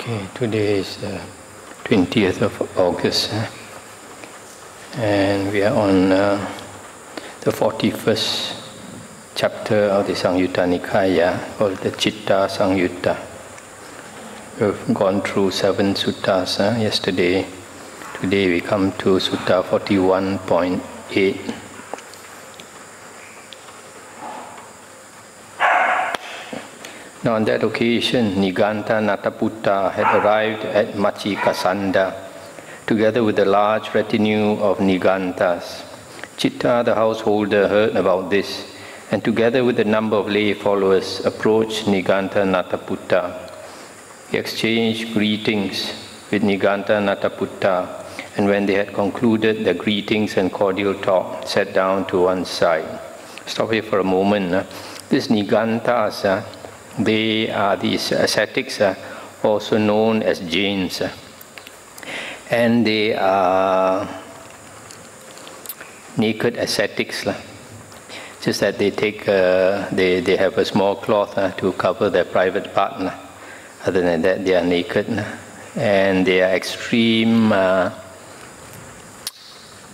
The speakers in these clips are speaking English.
Okay, today is 20th of August and we are on the 41st chapter of the Samyutta Nikaya, called the Citta Samyutta. We've gone through 7 suttas yesterday. Today we come to Sutta 41.8. Now on that occasion, Niganta Nataputta had arrived at Machikasanda, together with a large retinue of Nigantas. Citta, the householder, heard about this, and together with a number of lay followers, approached Niganta Nataputta. He exchanged greetings with Niganta Nataputta, and when they had concluded their greetings and cordial talk, sat down to one side. Stop here for a moment. These Nigantas, they are these ascetics, also known as Jains, and they are naked ascetics. Just that they take, they have a small cloth to cover their private part. Other than that, they are naked, and they are extreme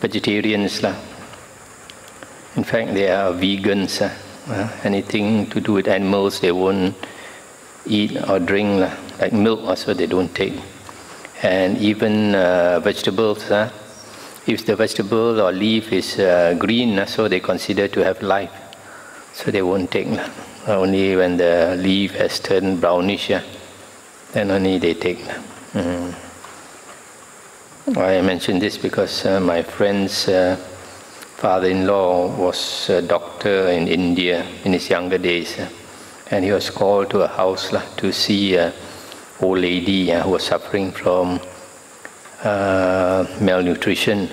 vegetarians. In fact, they are vegans. Anything to do with animals they won't eat or drink, like milk also they don't take. And even vegetables, if the vegetable or leaf is green, so they consider to have life, so they won't take. Only when the leaf has turned brownish, then only they take. I mention this because my friend's father-in-law was a doctor in India in his younger days, and he was called to a house to see an old lady who was suffering from malnutrition.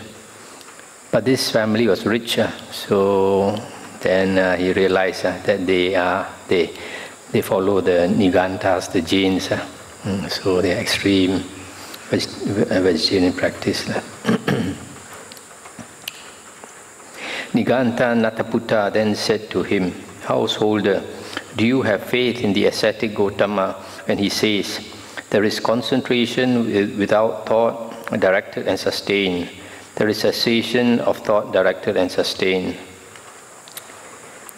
But this family was rich, so then he realized that they follow the Nigantas, the Jains, so they are extreme vegetarian practice. Niganta Nataputta then said to him, "Householder, do you have faith in the ascetic Gotama when he says, there is concentration without thought directed and sustained. There is cessation of thought directed and sustained."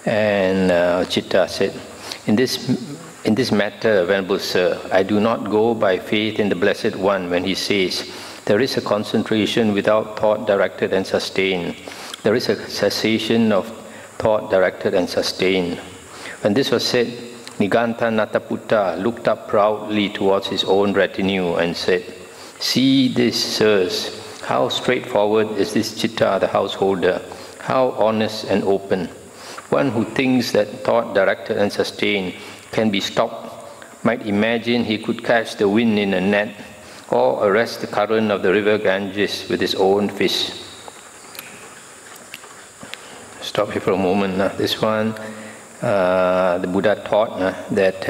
And Citta said, in this matter, Venerable Sir, I do not go by faith in the Blessed One when he says, there is a concentration without thought directed and sustained. There is a cessation of thought directed and sustained. When this was said, Niganta Nataputta looked up proudly towards his own retinue and said, "See this, sirs, how straightforward is this Citta, the householder, how honest and open. One who thinks that thought directed and sustained can be stopped might imagine he could catch the wind in a net or arrest the current of the river Ganges with his own fist." Stop here for a moment. This one, the Buddha taught that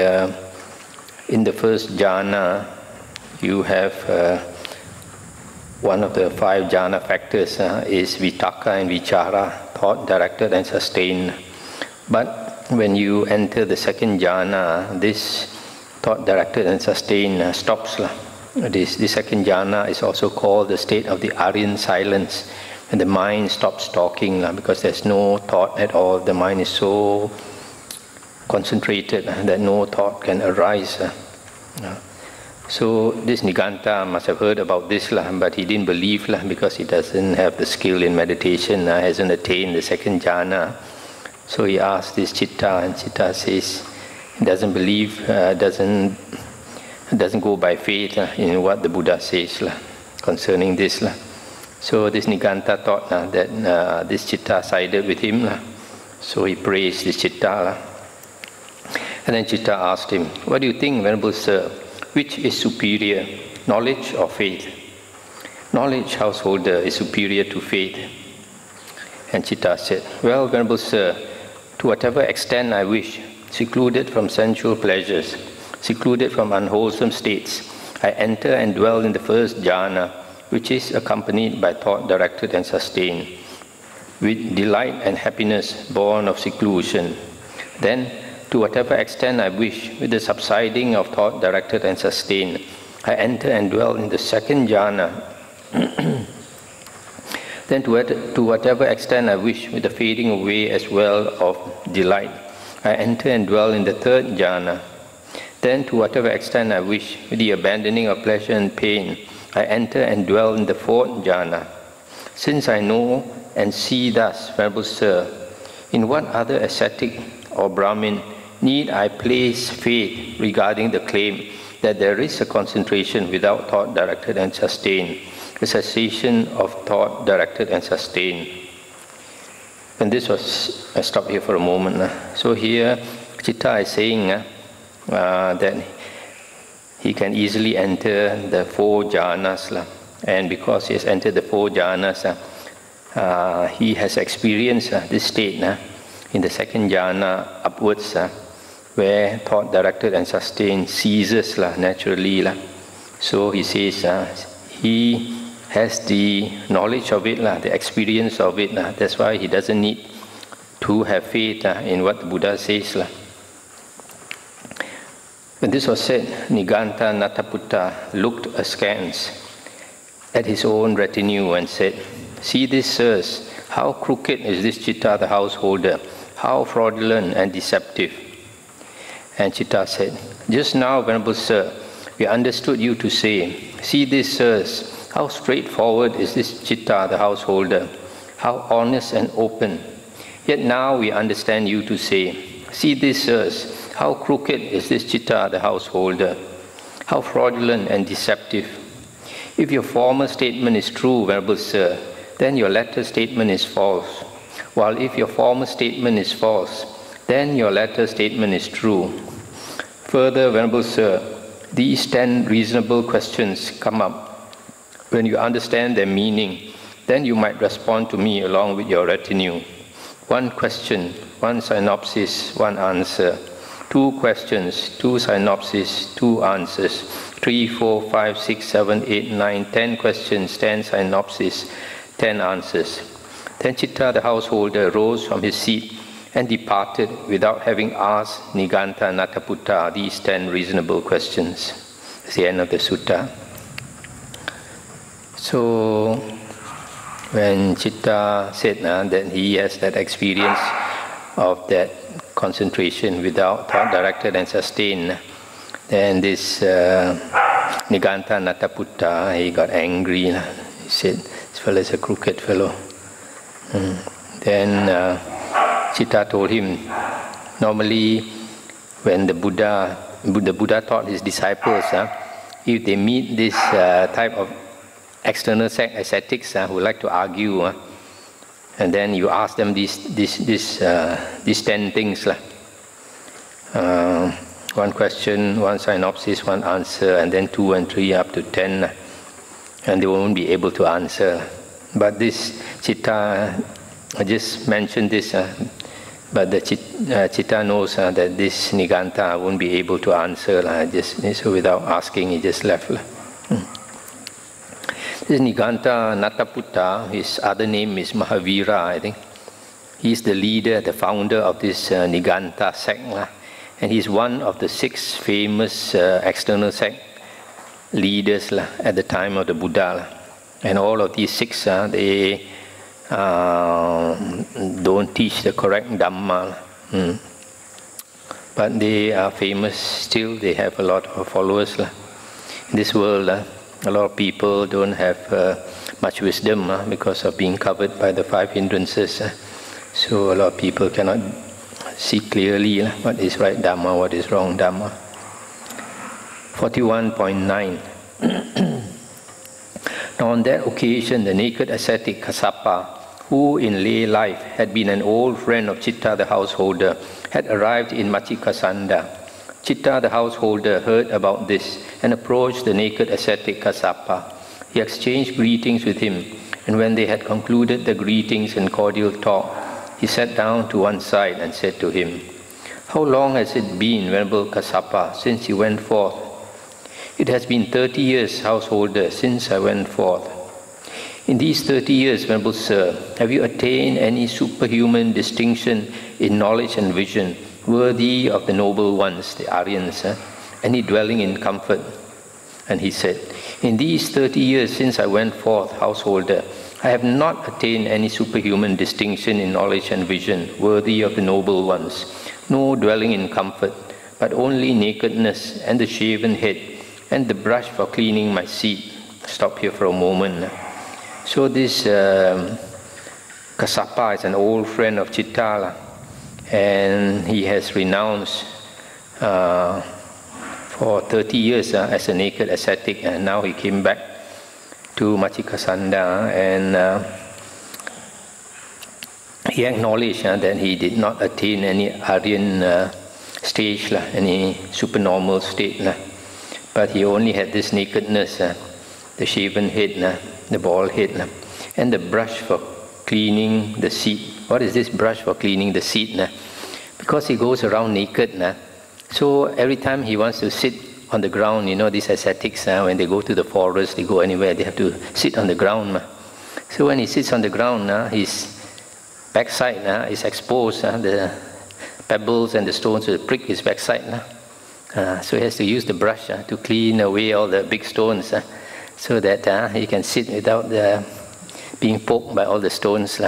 in the first jhana, you have one of the 5 jhana factors is vitaka and vichara, thought directed and sustained. But when you enter the second jhana, this thought directed and sustained stops. This second jhana is also called the state of the Aryan silence. And the mind stops talking because there's no thought at all. The mind is so concentrated that no thought can arise. So this Niganta must have heard about this, but he didn't believe because he doesn't have the skill in meditation, hasn't attained the second jhana. So he asked this Citta, and Citta says he doesn't believe, doesn't go by faith in what the Buddha says concerning this. So this Niganta thought that this Citta sided with him. So he praised this Citta. And then Citta asked him, "What do you think, Venerable Sir? Which is superior, knowledge or faith?" "Knowledge, householder, is superior to faith." And Citta said, "Well, Venerable Sir, to whatever extent I wish, secluded from sensual pleasures, secluded from unwholesome states, I enter and dwell in the first jhana, which is accompanied by thought directed and sustained, with delight and happiness born of seclusion. Then, to whatever extent I wish, with the subsiding of thought directed and sustained, I enter and dwell in the second jhana. Then to whatever extent I wish, with the fading away as well of delight, I enter and dwell in the third jhana. Then to whatever extent I wish, with the abandoning of pleasure and pain, I enter and dwell in the fourth jhana. Since I know and see thus, Venerable Sir, in what other ascetic or Brahmin need I place faith regarding the claim that there is a concentration without thought directed and sustained, a cessation of thought directed and sustained? And this was, I stop here for a moment. So here, Citta is saying that he can easily enter the four jhanas. And because he has entered the four jhanas, he has experienced this state in the second jhana upwards, where thought directed and sustained ceases naturally. So he says he has the knowledge of it, the experience of it. That's why he doesn't need to have faith in what the Buddha says. When this was said, Niganta Nataputta looked askance at his own retinue and said, "See this, sirs, how crooked is this Citta the householder, how fraudulent and deceptive." And Citta said, "Just now, Venerable Sir, we understood you to say, 'See this, sirs, how straightforward is this Citta the householder, how honest and open.' Yet now we understand you to say, 'See this, sirs, how crooked is this Citta the householder, how fraudulent and deceptive.' If your former statement is true, Venerable Sir, then your latter statement is false. While if your former statement is false, then your latter statement is true. Further, Venerable Sir, these 10 reasonable questions come up. When you understand their meaning, then you might respond to me along with your retinue. 1 question, 1 synopsis, 1 answer. 2 questions, 2 synopsis, 2 answers. 3, 4, 5, 6, 7, 8, 9, 10 questions, 10 synopsis, 10 answers. Then Citta the householder rose from his seat and departed without having asked Niganta Nataputta these 10 reasonable questions." It's the end of the sutta. So when Citta said that he has that experience of that concentration without thought directed and sustained, then this Niganta Nataputta, he got angry. He said, "This fellow is a crooked fellow." Then Citta told him, normally when the Buddha taught his disciples, if they meet this type of external ascetics who like to argue, and then you ask them these 10 things. 1 question, 1 synopsis, 1 answer, and then 2 and 3 up to 10, and they won't be able to answer. But this Citta, I just mentioned this, but the Citta knows that this Niganta won't be able to answer. So without asking, he just left. This Niganta Nataputta, his other name is Mahavira, I think. He's the leader, the founder of this Niganta sect. And he's one of the 6 famous external sect leaders at the time of the Buddha. And all of these 6, they don't teach the correct Dhamma. But they are famous still. They have a lot of followers. In this world, a lot of people don't have much wisdom because of being covered by the 5 hindrances. So a lot of people cannot see clearly what is right Dhamma, what is wrong Dhamma. 41.9. Now on that occasion, the naked ascetic Kassapa, who in lay life had been an old friend of Citta the householder, had arrived in Machikasanda. Citta the householder heard about this and approached the naked ascetic Kassapa. He exchanged greetings with him, and when they had concluded the greetings and cordial talk, he sat down to one side and said to him, "How long has it been, Venerable Kassapa, since you went forth?" "It has been 30 years, householder, since I went forth." "In these 30 years, Venerable Sir, have you attained any superhuman distinction in knowledge and vision, worthy of the noble ones, the Aryans, any dwelling in comfort?" And he said, "In these 30 years since I went forth, householder, I have not attained any superhuman distinction in knowledge and vision worthy of the noble ones, no dwelling in comfort, but only nakedness and the shaven head and the brush for cleaning my seat." Stop here for a moment. So this Kassapa is an old friend of Citta, and he has renounced for 30 years as a naked ascetic, and now he came back to Machikasanda, and he acknowledged that he did not attain any Aryan stage, any supernormal state, but he only had this nakedness, the shaven head, the bald head, and the brush for cleaning the seat. What is this brush for cleaning the seat? Because he goes around naked, so every time he wants to sit on the ground, these ascetics, when they go to the forest, they go anywhere, they have to sit on the ground. So when he sits on the ground, his backside is exposed, the pebbles and the stones will prick his backside. So he has to use the brush to clean away all the big stones, so that he can sit without being poked by all the stones.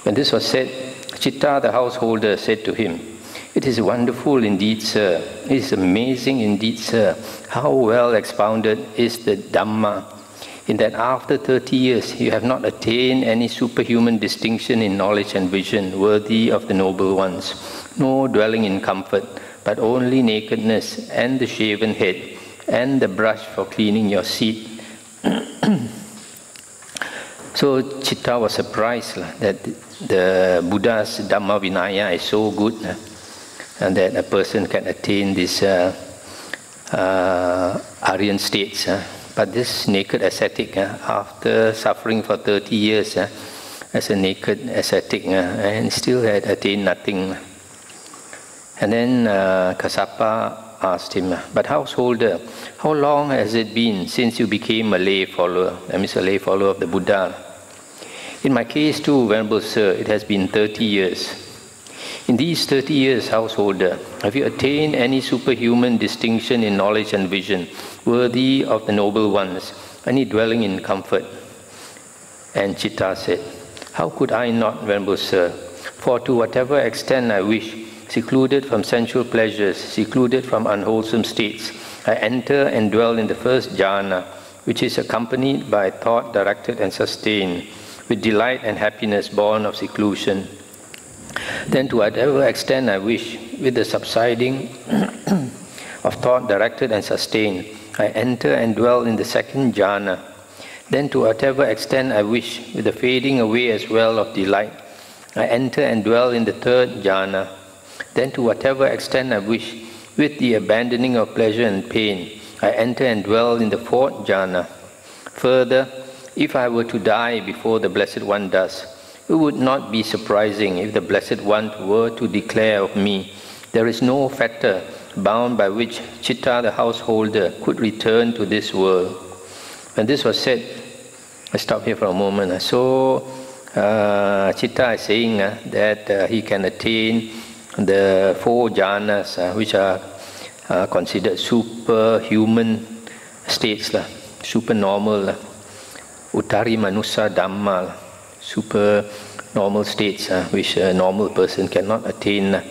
When this was said, Citta, the householder, said to him, "It is wonderful indeed, sir. It is amazing indeed, sir, how well expounded is the Dhamma, in that after 30 years you have not attained any superhuman distinction in knowledge and vision worthy of the noble ones, no dwelling in comfort, but only nakedness and the shaven head and the brush for cleaning your seat." So Citta was surprised that the Buddha's Dhamma Vinaya is so good, and that a person can attain these Aryan states. But this naked ascetic, after suffering for 30 years as a naked ascetic, and still had attained nothing. And then Kassapa asked him, "But householder, how long has it been since you became a lay follower?" That means a lay follower of the Buddha. "In my case too, Venerable Sir, it has been 30 years. In these 30 years, householder, have you attained any superhuman distinction in knowledge and vision worthy of the noble ones, any dwelling in comfort?" And Citta said, "How could I not, Venerable Sir? For to whatever extent I wish, secluded from sensual pleasures, secluded from unwholesome states, I enter and dwell in the first jhana, which is accompanied by thought directed and sustained, with delight and happiness born of seclusion. Then to whatever extent I wish, with the subsiding of thought directed and sustained, I enter and dwell in the second jhana. Then to whatever extent I wish, with the fading away as well of delight, I enter and dwell in the third jhana. Then to whatever extent I wish, with the abandoning of pleasure and pain, I enter and dwell in the fourth jhana. Further, if I were to die before the Blessed One does, it would not be surprising if the Blessed One were to declare of me, there is no fetter bound by which Citta, the householder, could return to this world." When this was said, I stop here for a moment. So Citta is saying that he can attain the 4 jhanas, which are considered superhuman states, supernormal, Uttari Manusa Dhamma, super normal states, which a normal person cannot attain.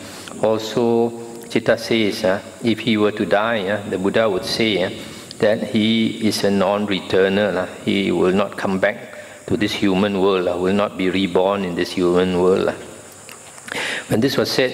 Also, Citta says, if he were to die, the Buddha would say that he is a non-returner. He will not come back to this human world, will not be reborn in this human world. When this was said,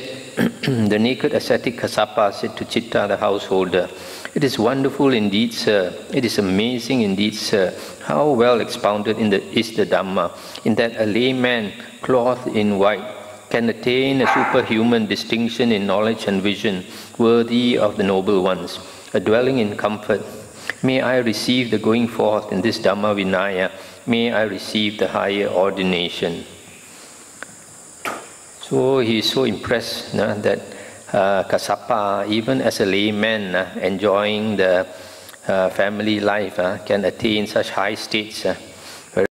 the naked ascetic Kassapa said to Citta, the householder, "It is wonderful indeed, sir. It is amazing indeed, sir, how well expounded is the Dhamma, in that a layman clothed in white can attain a superhuman distinction in knowledge and vision worthy of the noble ones, a dwelling in comfort. May I receive the going forth in this Dhamma Vinaya. May I receive the higher ordination." So he is so impressed that Kassapa, even as a layman enjoying the family life, can attain such high states